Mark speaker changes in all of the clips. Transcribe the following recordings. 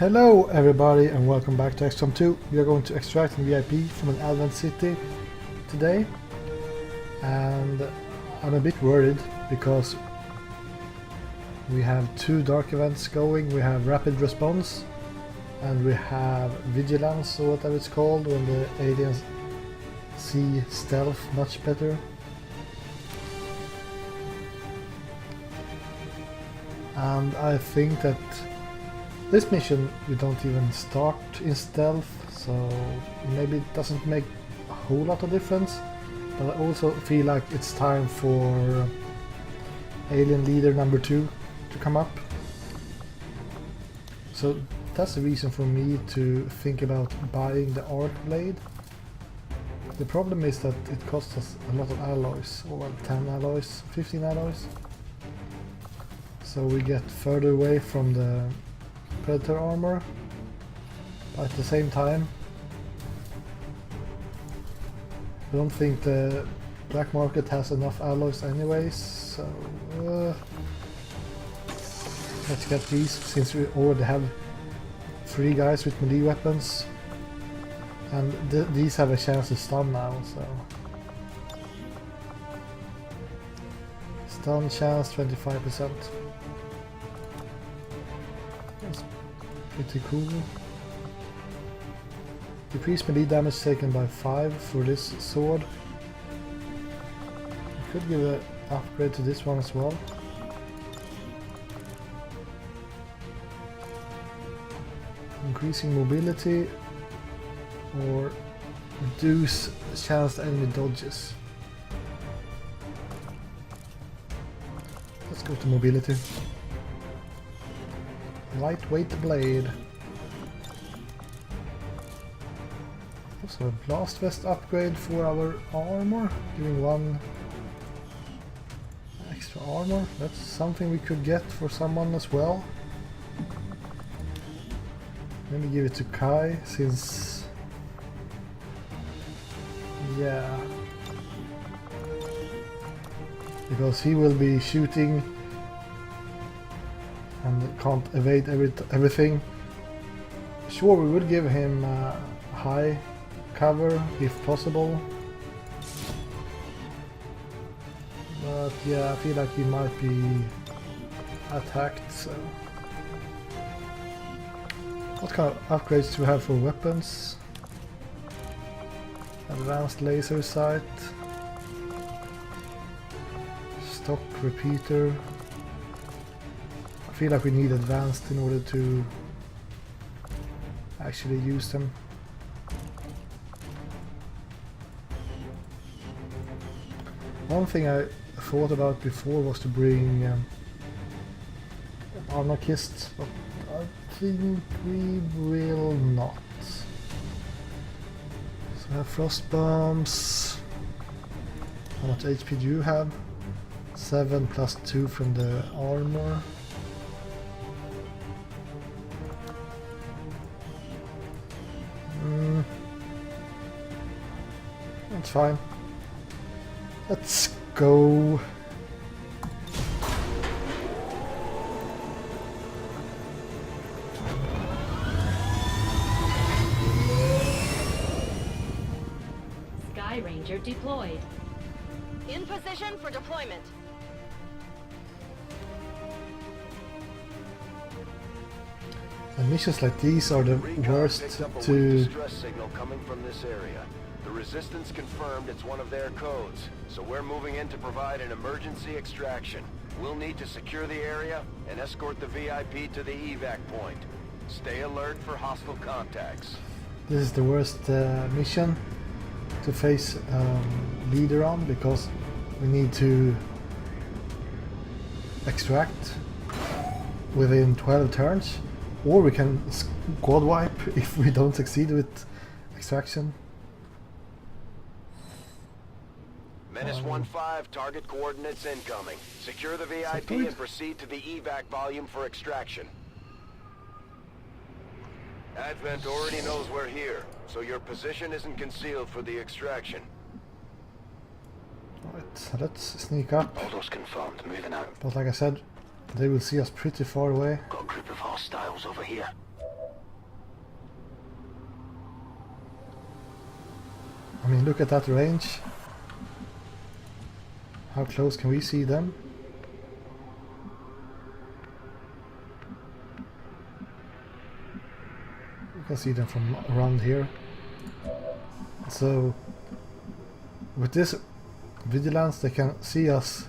Speaker 1: Hello everybody and welcome back to XCOM 2. We are going to extract an VIP from an Advent city today, and I'm a bit worried because we have two dark events going. We have rapid response and we have vigilance, or whatever it's called, when the aliens see stealth much better. And I think that this mission we don't even start in stealth, so maybe it doesn't make a whole lot of difference, but I also feel like it's time for alien leader number 2 to come up. So that's the reason for me to think about buying the arc blade. The problem is that it costs us a lot of alloys, or 10 alloys, 15 alloys. So we get further away from the Predator armor, but at the same time I don't think the black market has enough alloys anyways, so let's get these since we already have 3 guys with melee weapons, and these have a chance to stun now, so stun chance 25%. Pretty cool. Decrease melee damage taken by 5 for this sword. I could give an upgrade to this one as well. Increasing mobility or reduce chance enemy dodges. Let's go to mobility. Lightweight blade. Also a blast vest upgrade for our armor, giving 1 extra armor. That's something we could get for someone as well. Let me give it to Kai, since because he will be shooting and can't evade everything. Sure, we would give him high cover if possible, but yeah, I feel like he might be attacked. So what kind of upgrades do we have for weapons? Advanced laser sight, stock repeater. I feel like we need advanced in order to actually use them. One thing I thought about before was to bring anarchists, but I think we will not. So we have frost bombs. How much HP do you have? 7 plus 2 from the armor. That's fine. Let's go.
Speaker 2: Sky Ranger deployed.
Speaker 3: In position for deployment.
Speaker 1: And missions like these are the worst to...
Speaker 4: distress signal coming from this area. The Resistance confirmed it's one of their codes, so we're moving in to provide an emergency extraction. We'll need to secure the area and escort the VIP to the evac point. Stay alert for hostile contacts.
Speaker 1: This is the worst mission to face leader on, because we need to extract within 12 turns, or we can squad wipe if we don't succeed with extraction.
Speaker 4: Menace 1-5, target coordinates incoming. Secure the VIP and proceed to the evac volume for extraction. Advent already knows we're here, so your position isn't concealed for the extraction.
Speaker 1: Alright, let's sneak up.
Speaker 5: All those confirmed, moving out.
Speaker 1: But like I said, they will see us pretty far away.
Speaker 5: Got a group of hostiles over here.
Speaker 1: I mean, look at that range. How close can we see them? You can see them from around here. So with this vigilance they can see us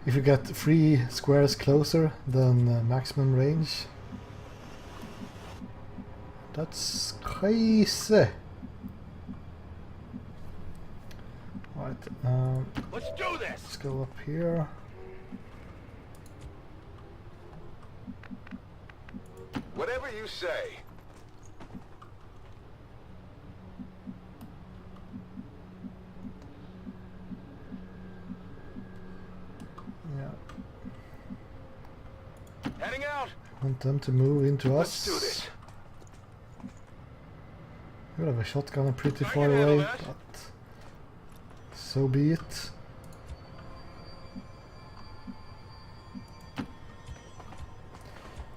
Speaker 1: if you get 3 squares closer than maximum range. That's crazy. Right,
Speaker 4: Let's do this.
Speaker 1: let's go up here.
Speaker 4: Whatever you say.
Speaker 1: Yeah,
Speaker 4: Heading out.
Speaker 1: want them to move into us.
Speaker 4: Let's do this.
Speaker 1: We have a shotgun pretty
Speaker 4: I
Speaker 1: far
Speaker 4: can handle
Speaker 1: away,
Speaker 4: that.
Speaker 1: but so be it.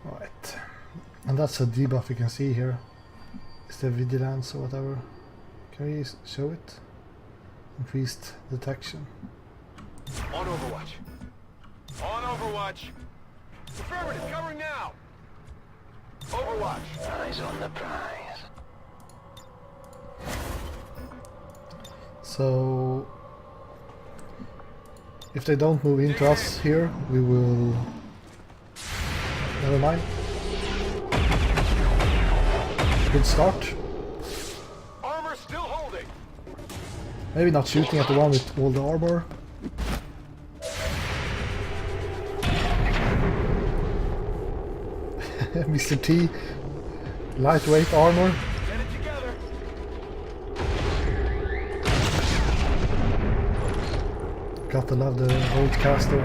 Speaker 1: Right, and that's a debuff you can see here. Is the vigilance or whatever? Can we show it? Increased detection.
Speaker 4: On Overwatch. On Overwatch. Affirmative, covering now. Overwatch. Eyes on the prize.
Speaker 1: So if they don't move into us here, we will... Never mind. Good start.
Speaker 4: Armor still holding.
Speaker 1: Maybe not shooting at the one with all the armor. Mr. T, lightweight armor.
Speaker 4: Get it together.
Speaker 1: Gotta love the Voltcaster.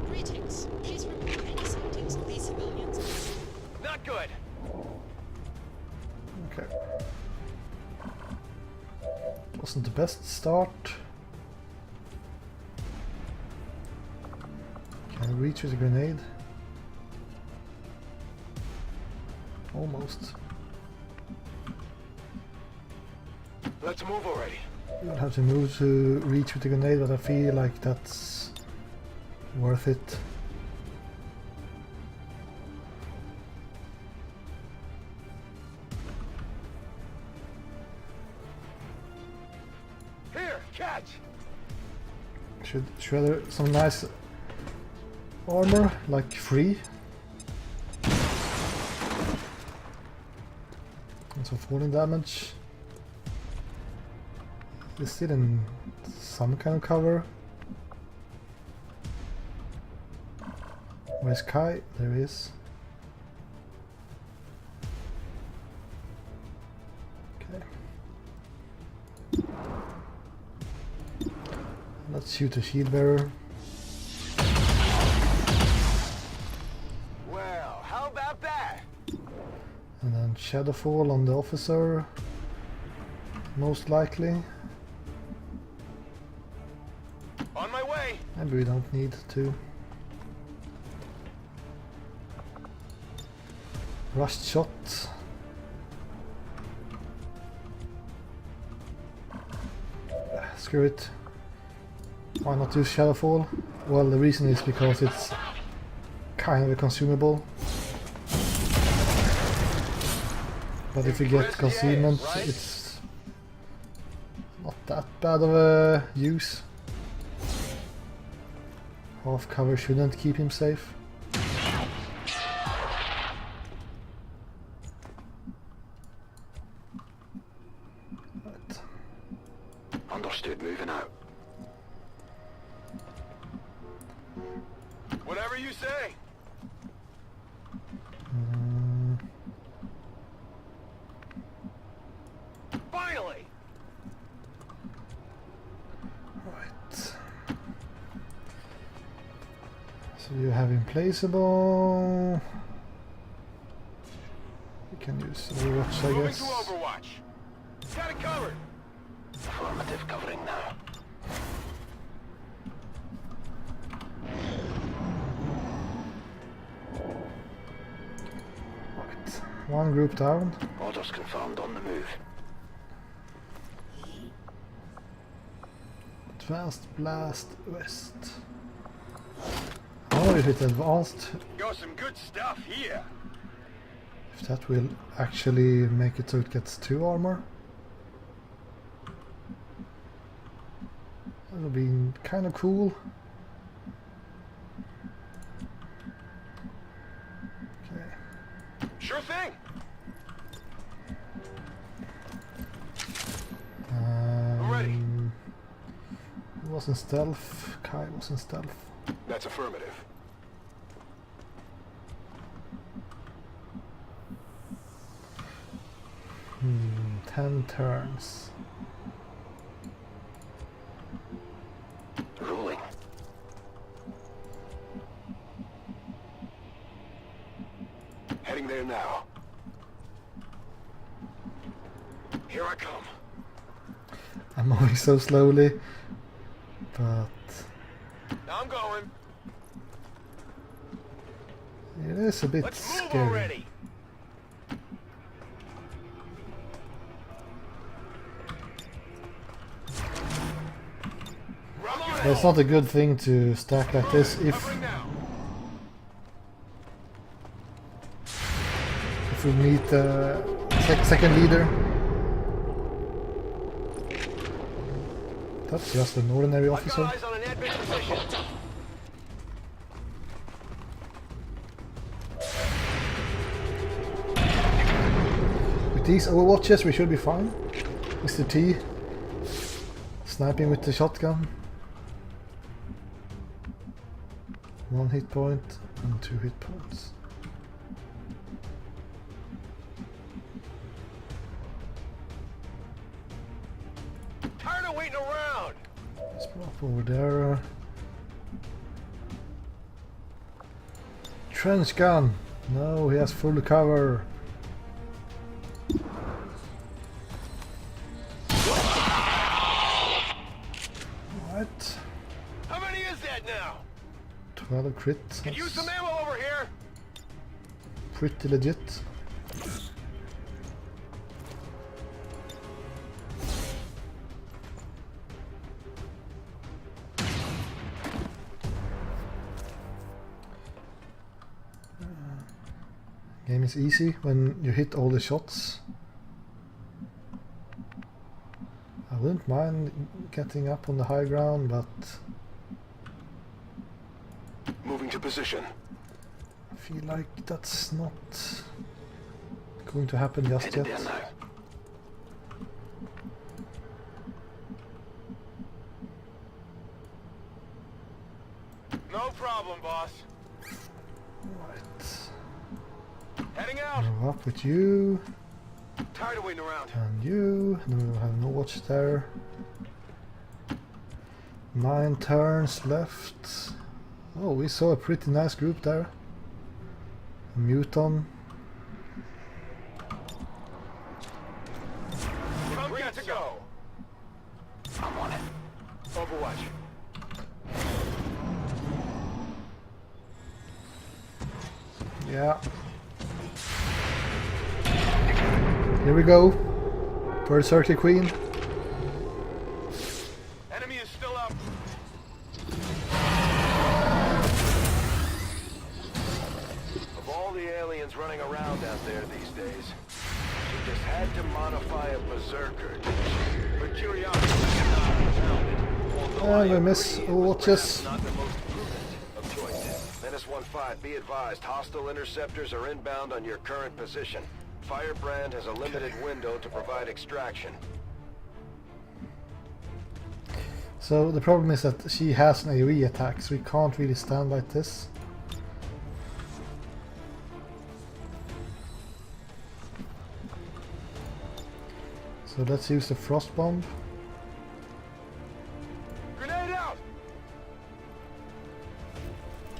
Speaker 5: Greetings. Please report any sightings of these civilians.
Speaker 4: Not good.
Speaker 1: Okay. Wasn't the best start. Can I reach with a grenade? Almost.
Speaker 4: Let's move already.
Speaker 1: You'll have to move to reach with the grenade, but I feel like that's worth it.
Speaker 4: Here, catch.
Speaker 1: Should shredder some nice armor, like 3. And some falling damage. Is still in some kind of cover. Where's Kai? There he is. Okay. Let's shoot a shield bearer.
Speaker 4: Well, how about that?
Speaker 1: And then Shadowfall on the officer. Most likely.
Speaker 4: On my way.
Speaker 1: Maybe we don't need to. Rushed shot. Screw it. Why not use Shadowfall? Well, the reason is because it's kind of a consumable. But if you get concealment, it's not that bad of a use. Half cover shouldn't keep him safe. Right.
Speaker 4: Understood, moving out. Whatever you say. Finally.
Speaker 1: Right. So you have implaceable. You can use Overwatch, I
Speaker 4: Moving
Speaker 1: guess.
Speaker 4: to Overwatch. Got it covered. Affirmative, covering now.
Speaker 1: Right. One group down.
Speaker 4: Orders confirmed, on the move.
Speaker 1: Advanced Blast West. I wonder if it's advanced,
Speaker 4: Got some good stuff here.
Speaker 1: if that will actually make it so it gets 2 armor. That would be kind of cool. Okay.
Speaker 4: Sure thing. Ready.
Speaker 1: Who was in stealth? Kai was in stealth.
Speaker 4: That's affirmative.
Speaker 1: Hmm, 10 turns.
Speaker 4: Rolling. Heading there now. Here I come.
Speaker 1: I'm moving so slowly, but
Speaker 4: I'm going.
Speaker 1: it is a bit
Speaker 4: Let's move
Speaker 1: scary.
Speaker 4: already.
Speaker 1: But it's not a good thing to stack like this if we meet the second leader. That's just an ordinary officer.
Speaker 4: Eyes on an admin position.
Speaker 1: With these overwatches we should be fine. Mr. T sniping with the shotgun. 1 hit point and 2 hit points.
Speaker 4: Tired of waiting around.
Speaker 1: Let's pop over there. Trench gun. No, he has full cover. What?
Speaker 4: How many is that now?
Speaker 1: 12 crits.
Speaker 4: Could use some
Speaker 1: That's
Speaker 4: ammo over here.
Speaker 1: pretty legit. Game is easy when you hit all the shots. I wouldn't mind getting up on the high ground, but
Speaker 4: Moving to position.
Speaker 1: I feel like that's not going to happen just
Speaker 4: Headed
Speaker 1: yet.
Speaker 4: there now. No problem, boss.
Speaker 1: Right.
Speaker 4: Heading out.
Speaker 1: Go up with you
Speaker 4: Tired of waiting around.
Speaker 1: and you. And then we'll have no watch there. 9 turns left. Oh, we saw a pretty nice group there. A Muton.
Speaker 4: I'm got to go. I'm on it. Overwatch.
Speaker 1: Yeah. Here we go. Berserker Queen.
Speaker 4: Enemy is still up. Of all the aliens running around out there these days, she just had to modify a Berserker. For curiosity,
Speaker 1: And we miss watches.
Speaker 4: not the most prudent of choices. Menace 1-5, be advised, hostile interceptors are inbound on your current position. Firebrand has a limited window to provide extraction.
Speaker 1: So the problem is that she has an AoE attack, so we can't really stand like this. So let's use the frost bomb.
Speaker 4: Grenade out!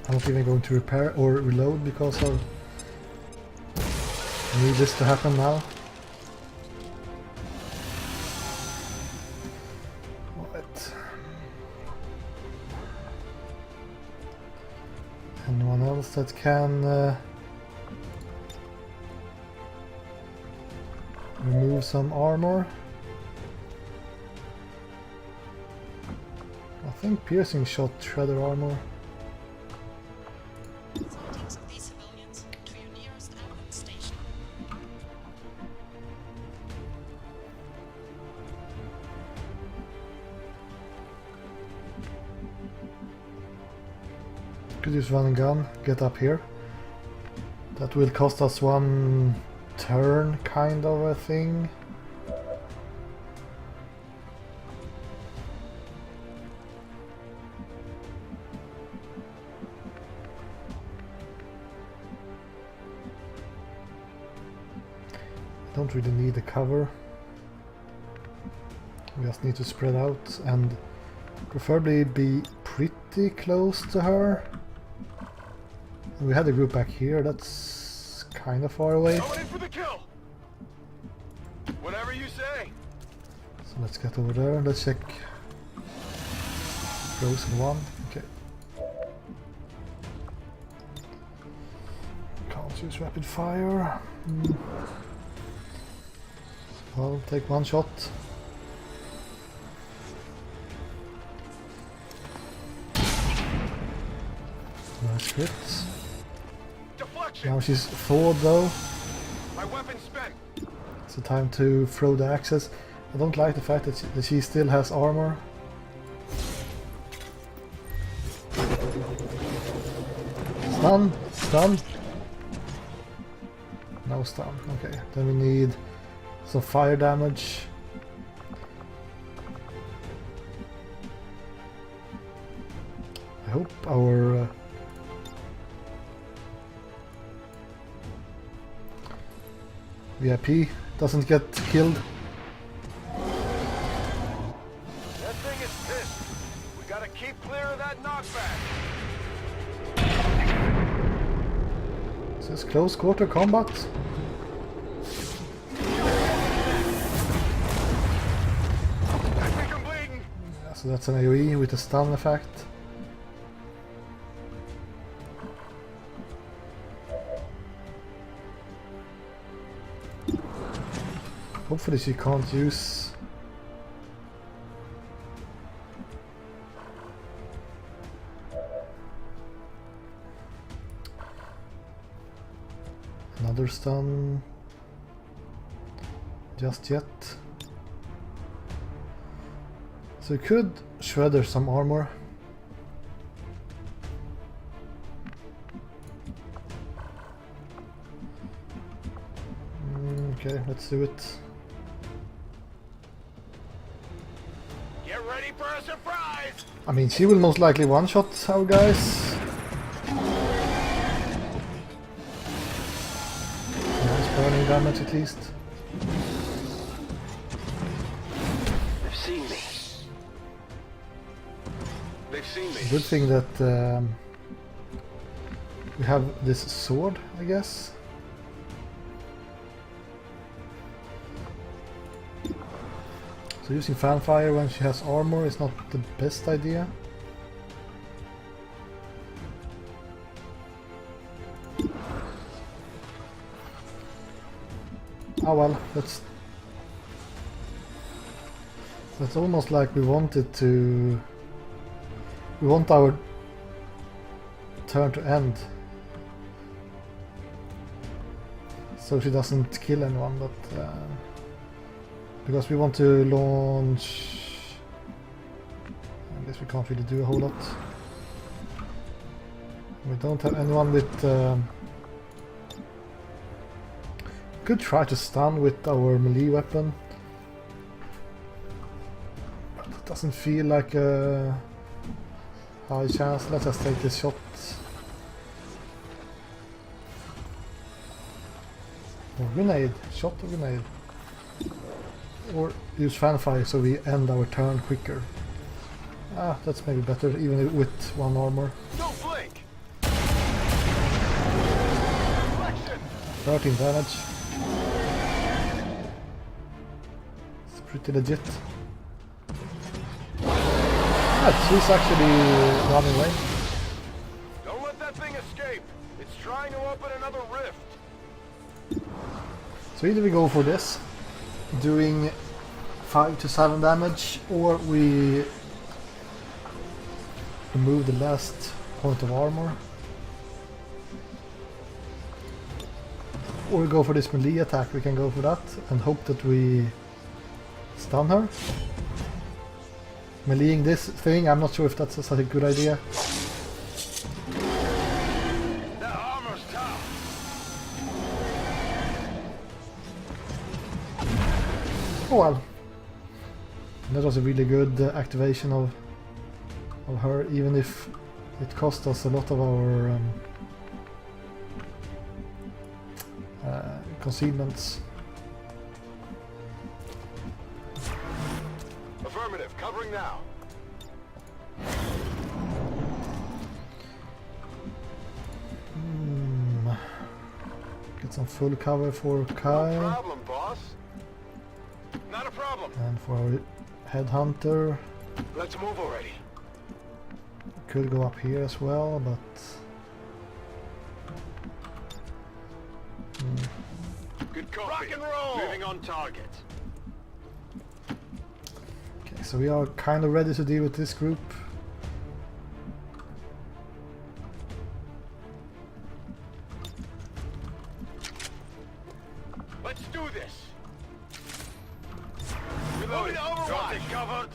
Speaker 1: I'm not even going to repair or reload because of I need this to happen now. Right. Anyone else that can remove some armor? think piercing shot shredder armor.
Speaker 5: Sightings of these civilians to your nearest ambulance station.
Speaker 1: Could use run and gun, get up here. That will cost us 1 turn, kind of a thing. Don't really need a cover. We just need to spread out and preferably be pretty close to her. We had a group back here, that's kind of far away.
Speaker 4: Going in for the kill. Whatever you say.
Speaker 1: So let's get over there, let's check. Frozen one, okay. Can't use rapid fire. Well, take one shot. Nice crit.
Speaker 4: Deflection.
Speaker 1: Now she's thawed though.
Speaker 4: My weapon's spent.
Speaker 1: So time to throw the axes. I don't like the fact that she still has armor. Stun! Stun! No stun. Okay, then we need some fire damage. I hope our VIP doesn't get killed.
Speaker 4: That thing is pissed. We gotta keep clear of that knockback.
Speaker 1: This is close quarter combat.
Speaker 4: I think I'm bleeding.
Speaker 1: Yeah, so that's an AoE with a stun effect. Hopefully she can't use... another stun just yet. So we could shredder some armor. Okay, let's do it.
Speaker 4: Get ready for a surprise.
Speaker 1: I mean, she will most likely one-shot our guys. Nice burning damage at least.
Speaker 4: They've seen me. They've seen me.
Speaker 1: Good thing that we have this sword, I guess. So using fanfire when she has armor is not the best idea. Oh well, that's almost like we wanted to... We want our turn to end. So she doesn't kill anyone, but... because we want to launch... I guess we can't really do a whole lot. We don't have anyone with... could try to stun with our melee weapon. But it doesn't feel like a high chance. Let's just take this shot. Or grenade. Shot or grenade. Or use fanfire so we end our turn quicker. Ah, that's maybe better, even with one armor.
Speaker 4: Don't blink.
Speaker 1: 13 damage. It's pretty legit. Ah, she's actually running away.
Speaker 4: Don't let that thing escape. It's trying to open another rift.
Speaker 1: So either we go for this, doing 5 to 7 damage, or we remove the last point of armor. Or we go for this melee attack, we can go for that and hope that we stun her. Meleeing this thing, I'm not sure if that's such a good idea.
Speaker 4: That armor's tough.
Speaker 1: Oh well. That was a really good activation of her, even if it cost us a lot of our concealments.
Speaker 4: Affirmative, covering now.
Speaker 1: Get some full cover for
Speaker 4: No
Speaker 1: Kai
Speaker 4: problem, boss. Not a problem.
Speaker 1: and for our headhunter.
Speaker 4: Let's move already.
Speaker 1: Could go up here as well, but
Speaker 4: Good copy. Rock and roll. Moving on target.
Speaker 1: okay, so we are kind of ready to deal with this group.
Speaker 4: Let's do this. Reloading. Got it covered.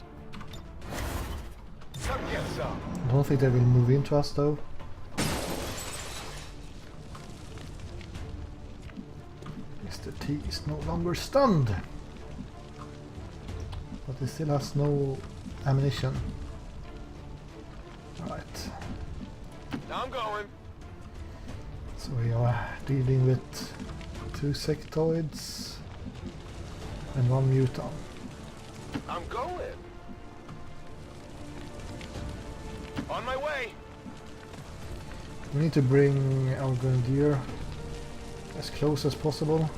Speaker 4: Come get some.
Speaker 1: I don't think they will move into us though. Mr. T is no longer stunned. But he still has no ammunition. Alright,
Speaker 4: Now I'm going.
Speaker 1: so we are dealing with 2 sectoids and 1 muton.
Speaker 4: I'm going. On my way.
Speaker 1: We need to bring our grenadier as close as possible.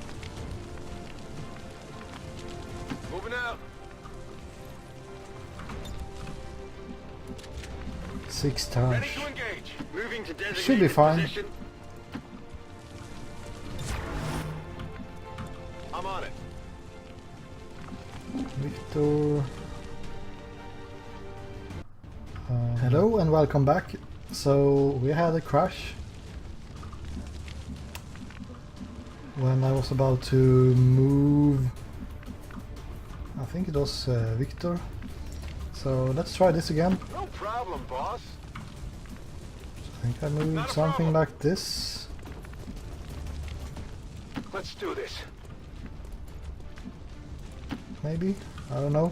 Speaker 4: Moving out.
Speaker 1: 6 times.
Speaker 4: Ready to engage. Moving to designated
Speaker 1: Should be fine.
Speaker 4: position. I'm on it.
Speaker 1: Victor. Hello and welcome back. So we had a crash when I was about to move. I think it was Victor. So let's try this again.
Speaker 4: No problem, boss.
Speaker 1: I think I moved
Speaker 4: Not a
Speaker 1: something
Speaker 4: problem.
Speaker 1: like this.
Speaker 4: Let's do this.
Speaker 1: Maybe? I don't know.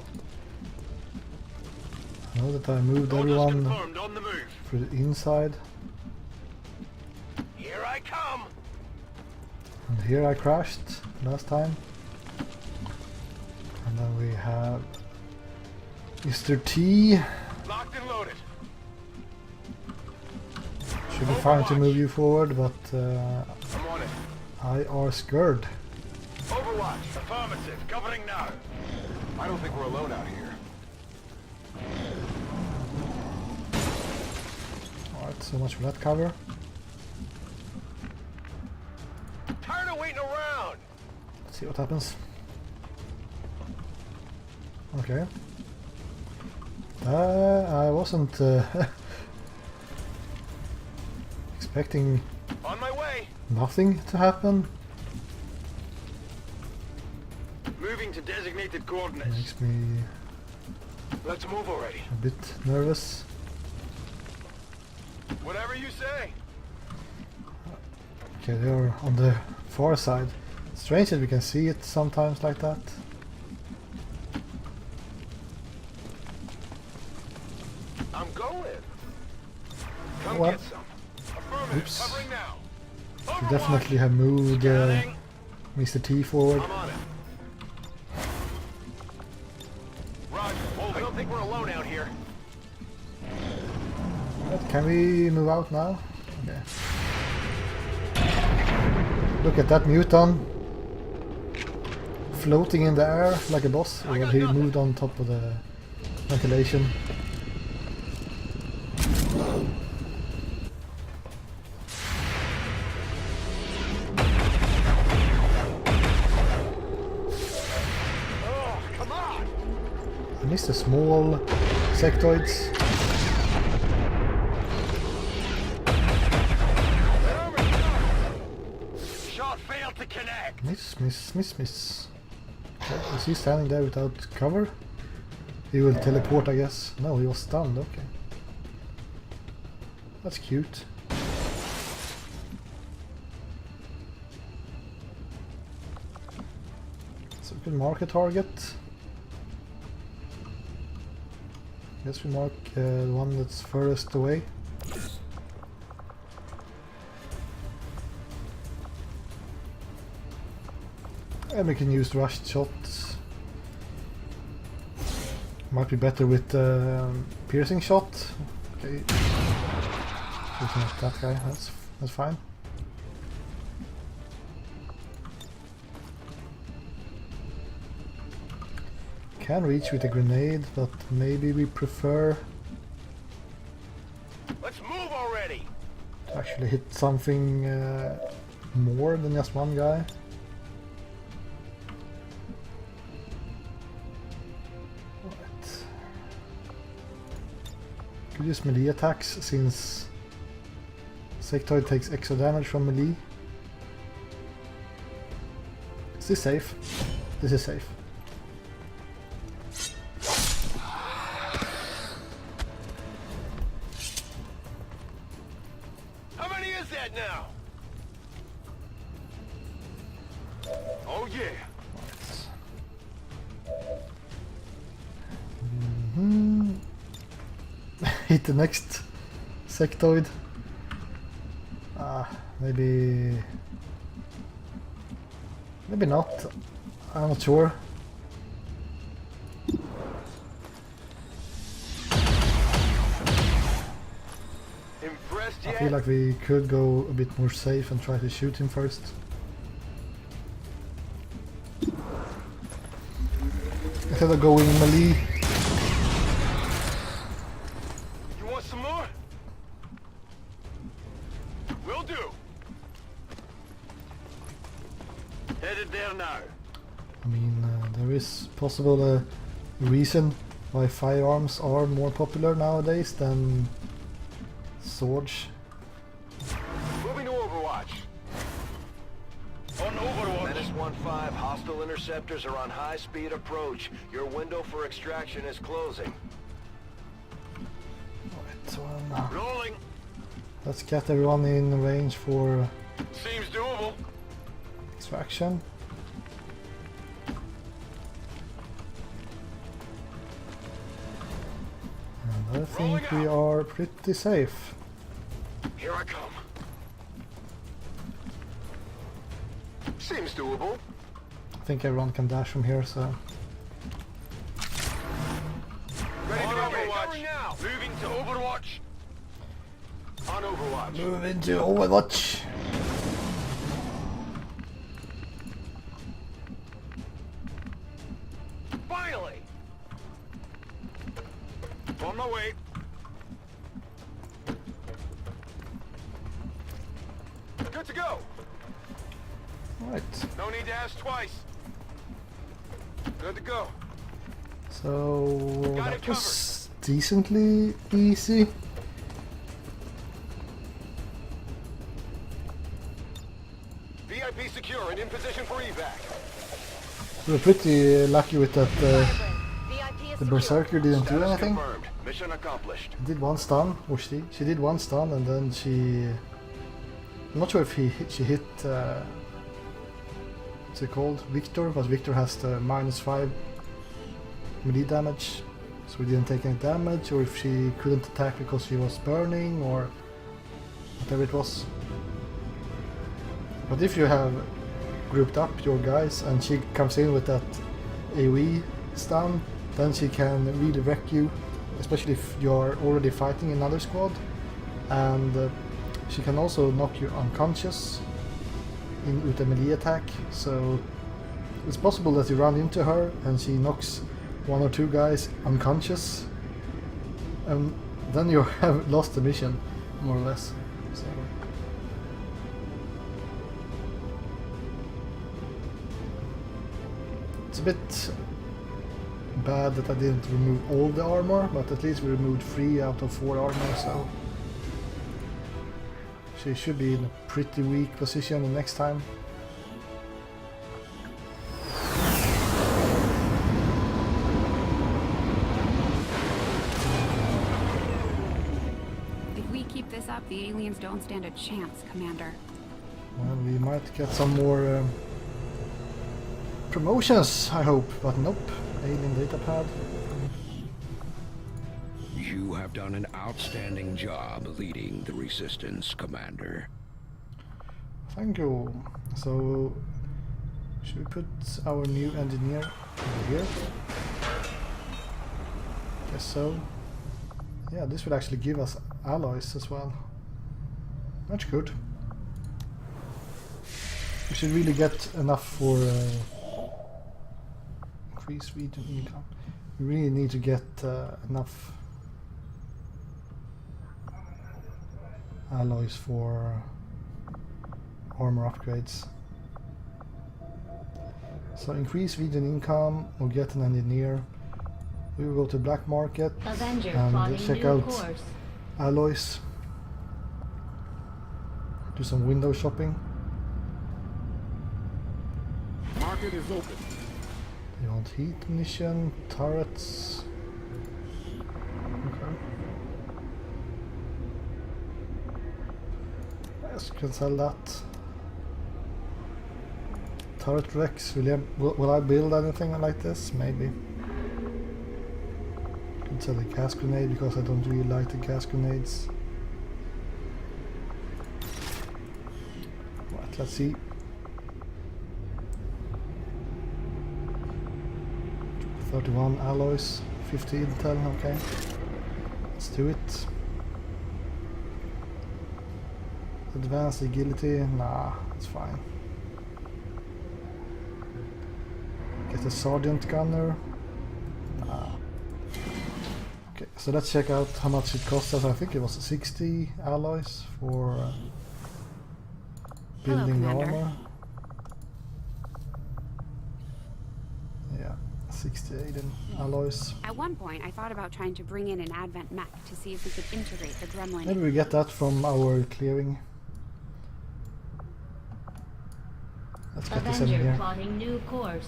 Speaker 1: I know that I moved
Speaker 4: Orders
Speaker 1: everyone
Speaker 4: confirmed on the move.
Speaker 1: through the inside.
Speaker 4: Here I come.
Speaker 1: And here I crashed last time. And then we have Mr. T.
Speaker 4: Locked and loaded.
Speaker 1: Should be fine to move you forward, but
Speaker 4: I'm on it.
Speaker 1: I are scared.
Speaker 4: Overwatch. Affirmative. Covering now. I don't think we're alone out here.
Speaker 1: Alright, so much for that cover.
Speaker 4: Tired of waiting around.
Speaker 1: Let's see what happens. Okay. I wasn't expecting
Speaker 4: On my way.
Speaker 1: nothing to happen.
Speaker 4: Moving to designated coordinates.
Speaker 1: Makes me
Speaker 4: Let's move already.
Speaker 1: a bit nervous.
Speaker 4: Whatever you say.
Speaker 1: Okay, they are on the far side. Strange that we can see it sometimes like that.
Speaker 4: I'm going. Come
Speaker 1: Well.
Speaker 4: get some. Affirmative.
Speaker 1: Oops.
Speaker 4: Covering now.
Speaker 1: We
Speaker 4: Overwatch.
Speaker 1: definitely have moved
Speaker 4: Scanning.
Speaker 1: Mr. T forward.
Speaker 4: I'm on it. Roger. I don't think we're alone out here.
Speaker 1: Right, can we move out now? Okay. Look at that muton floating in the air like a boss. Well, he moved on top of the ventilation.
Speaker 4: Oh, come on.
Speaker 1: I missed the small sectoids.
Speaker 4: About to connect.
Speaker 1: Miss, miss, miss, miss. Okay, is he standing there without cover? He will teleport, I guess. No, he was stunned, okay. That's cute. So we can mark a target. Guess we mark the one that's furthest away. And we can use rushed shots. Might be better with piercing shot. Okay. Shooting at that guy, that's fine. Can reach with a grenade, but maybe we prefer
Speaker 4: Let's move already.
Speaker 1: to actually hit something more than just one guy. Right. Could use melee attacks since Sectoid takes extra damage from melee. Is this safe? This is safe.
Speaker 4: How many is that now? Oh yeah.
Speaker 1: Hit the next sectoid. Maybe not. I'm not sure.
Speaker 4: Impressed
Speaker 1: I
Speaker 4: yet?
Speaker 1: feel like we could go a bit more safe and try to shoot him first. Instead of going melee.
Speaker 4: You want some more? Will do. Headed there now.
Speaker 1: I mean, there is possible a reason why firearms are more popular nowadays than swords.
Speaker 4: Moving to Overwatch. On Overwatch. Menace 1-5, hostile interceptors are on high-speed approach. Your window for extraction is closing.
Speaker 1: Right, well,
Speaker 4: Rolling.
Speaker 1: let's get everyone in range for
Speaker 4: Seems doable.
Speaker 1: extraction. And I think we are pretty safe.
Speaker 4: Here I come. Seems doable.
Speaker 1: I think everyone can dash from here, so
Speaker 4: Ready to Overwatch. Now. Moving to Overwatch. On Overwatch.
Speaker 1: move into Overwatch.
Speaker 4: Finally. On my way. Good to go.
Speaker 1: Right,
Speaker 4: No need to ask twice. Good to go.
Speaker 1: so
Speaker 4: Got it
Speaker 1: that was decently easy.
Speaker 4: VIP secure and in position for evac.
Speaker 1: We were pretty lucky with that.
Speaker 3: VIP is
Speaker 1: The
Speaker 3: secure.
Speaker 1: Berserker didn't do
Speaker 4: Status
Speaker 1: anything.
Speaker 4: confirmed. Mission accomplished.
Speaker 1: Did one stun, or she did one stun, and then she. I'm not sure if she hit. What's it called? Victor, but Victor has the -5 melee damage, so we didn't take any damage, or if she couldn't attack because she was burning, or whatever it was. But if you have grouped up your guys and she comes in with that AoE stun, then she can really wreck you, especially if you're already fighting another squad. And she can also knock you unconscious with a melee attack, so it's possible that you run into her and she knocks one or two guys unconscious, and then you have lost the mission, more or less. So it's a bit bad that I didn't remove all the armor, but at least we removed 3 out of 4 armor, so she should be in a pretty weak position the next time.
Speaker 6: this up, the aliens don't stand a chance, Commander.
Speaker 1: Well, we might get some more promotions, I hope, but nope. Alien data pad.
Speaker 7: You have done an outstanding job leading the Resistance, Commander.
Speaker 1: Thank you. So, should we put our new engineer over here? Guess so. Yeah, this will actually give us alloys as well. That's good. We should really get enough for increased region income. We really need to get enough alloys for armor upgrades. So increase region income or get an engineer. We will go to black market
Speaker 2: Avenger
Speaker 1: and
Speaker 2: plotting
Speaker 1: check
Speaker 2: new
Speaker 1: out
Speaker 2: course.
Speaker 1: alloys. Do some window shopping.
Speaker 8: Market is open.
Speaker 1: You want heat munition, turrets. Okay. Yes, you can sell that. Turret Rex, will I build anything like this? Maybe. Can sell the gas grenade because I don't really like the gas grenades. Right, let's see. 31 alloys, 50 intel, okay. Let's do it. Advanced agility, nah, it's fine. Get a sergeant gunner. Nah. Okay, so let's check out how much it cost us. I think it was 60 alloys for building the
Speaker 6: Commander.
Speaker 1: armor. Yeah, 68 in alloys.
Speaker 6: At one point, I thought about trying to bring in an Advent mech to see if we could integrate the gremlin.
Speaker 1: Maybe we get that from our clearing. Let's get this in
Speaker 2: Avenger
Speaker 1: here.
Speaker 2: plotting new course.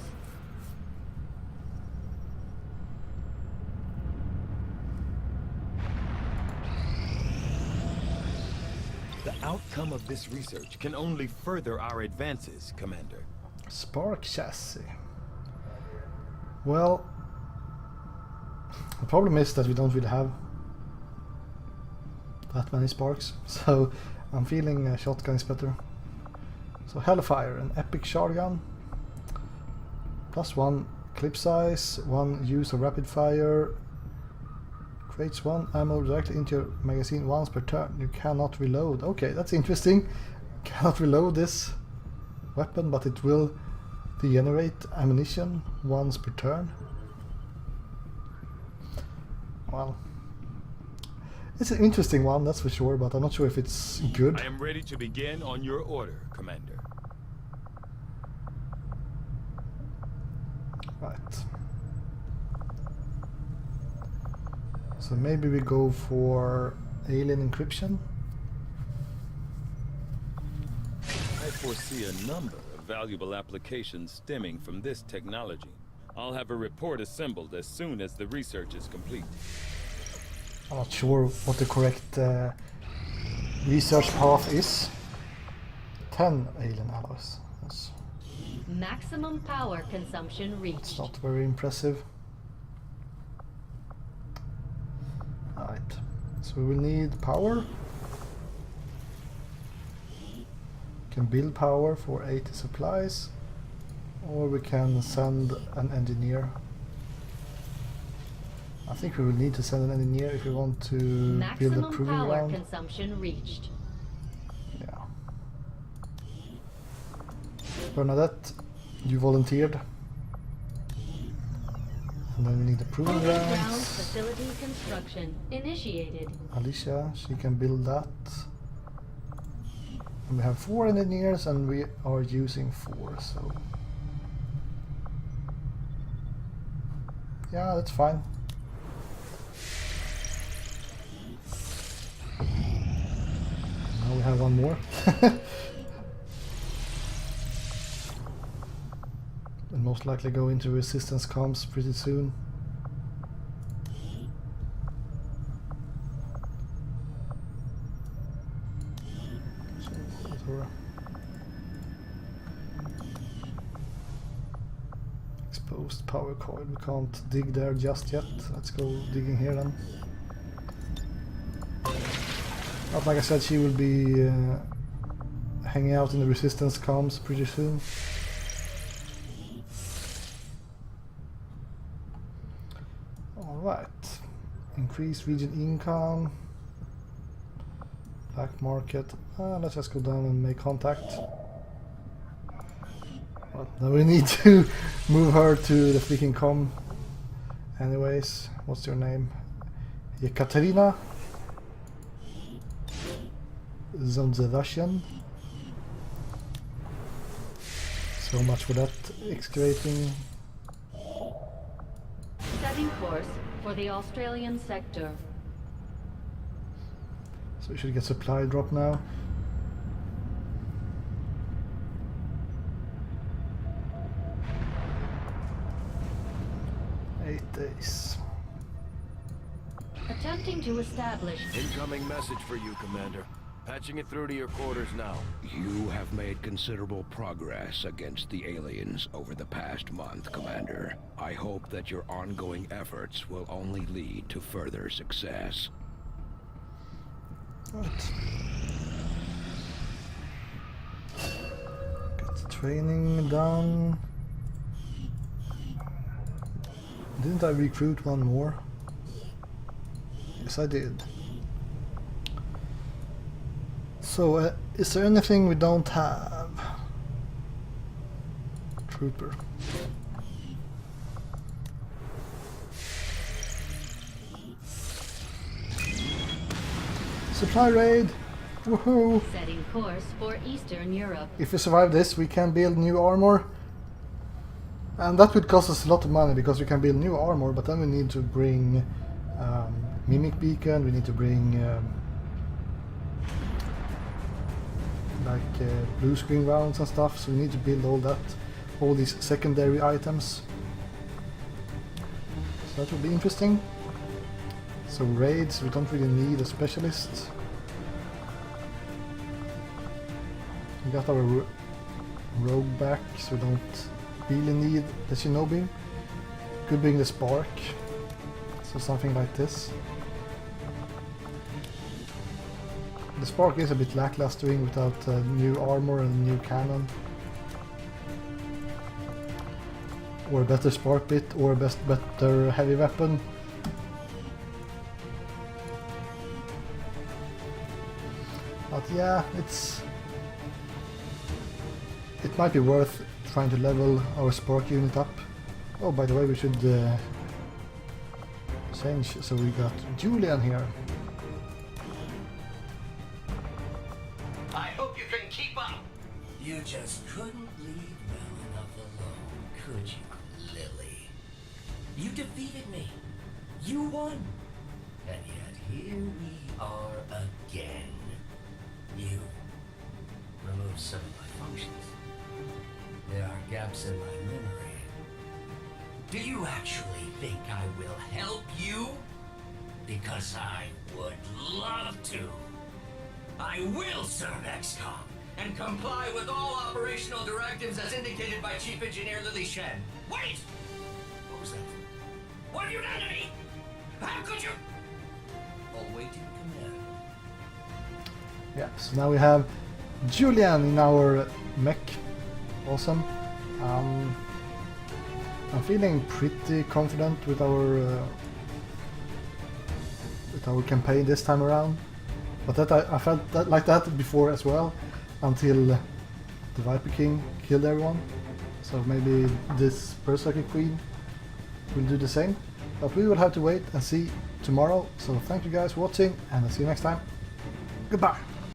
Speaker 8: The outcome of this research can only further our advances, Commander.
Speaker 1: Spark chassis. Well, the problem is that we don't really have that many sparks, so I'm feeling a shotgun is better. So Hellfire, an epic shotgun, +1 clip size, 1 use of rapid fire, creates 1 ammo directly into your magazine once per turn. You cannot reload. Okay, that's interesting. Cannot reload this weapon, but it will degenerate ammunition once per turn. Well, it's an interesting one, that's for sure, but I'm not sure if it's good.
Speaker 8: I am ready to begin on your order, Commander.
Speaker 1: Right. So maybe we go for alien encryption.
Speaker 8: I foresee a number of valuable applications stemming from this technology. I'll have a report assembled as soon as the research is complete.
Speaker 1: I'm not sure what the correct research path is. 10 alien alloys. That's
Speaker 2: Maximum power consumption reached.
Speaker 1: not very impressive. Alright, so we will need power. Can build power for 80 supplies, or we can send an engineer. I think we will need to send an engineer if we want to build a
Speaker 2: Maximum
Speaker 1: proving
Speaker 2: power
Speaker 1: ground.
Speaker 2: consumption reached.
Speaker 1: Yeah. Bernadette, you volunteered. And then we need the proving
Speaker 2: Ground
Speaker 1: grounds.
Speaker 2: facility construction initiated.
Speaker 1: Alicia, she can build that. And we have 4 engineers and we are using 4, so... yeah, that's fine. Now we have one more. And most likely go into resistance comms pretty soon. Exposed power coil. We can't dig there just yet. Let's go digging here then. But like I said, she will be hanging out in the resistance comms pretty soon. Alright. Increase region income. Black market. Let's just go down and make contact. Well, now we need to move her to the freaking com. Anyways, what's your name? Ekaterina Zonzerashian. So much for that excavating.
Speaker 2: Setting course for the Australian sector.
Speaker 1: So we should get supply drop now. Days.
Speaker 2: Attempting to establish.
Speaker 4: Incoming message for you, Commander. Patching it through to your quarters now.
Speaker 7: You have made considerable progress against the aliens over the past month, Commander. I hope that your ongoing efforts will only lead to further success.
Speaker 1: Right. Get training done. Didn't I recruit one more? Yes, I did. So, is there anything we don't have? Trooper. Supply raid! Woohoo!
Speaker 2: Setting course for Eastern Europe.
Speaker 1: If we survive this, we can build new armor. And that would cost us a lot of money because we can build new armor, but then we need to bring Mimic Beacon, we need to bring blue screen rounds and stuff, so we need to build all that, all these secondary items. So that will be interesting. So raids, we don't really need a specialist. We got our rogue back, so we don't really need the shinobi. Could bring the spark, so something like this. The spark is a bit lacklustering without new armor and new cannon. Or a better spark bit, or a better heavy weapon. But yeah, it might be worth trying to level our spark unit up. Oh, by the way, we should change, so we got Julian here.
Speaker 9: I hope you can keep up!
Speaker 10: You just couldn't leave well enough alone, could you, Lily? You defeated me. You won. And yet here we are again. You removed some of my functions. There are gaps in my memory. Do you actually think I will help you? Because I would love to. I will serve XCOM and comply with all operational directives as indicated by Chief Engineer Lily Shen. Wait! What was that? What have you done to me? How could you? Awaiting command.
Speaker 1: Yeah, so now we have Julian in our mech. Awesome. I'm feeling pretty confident with our campaign this time around. But that I felt like that before as well, until the Viper King killed everyone. So maybe this Berserker Queen will do the same. But we will have to wait and see tomorrow. So thank you guys for watching, and I'll see you next time. Goodbye.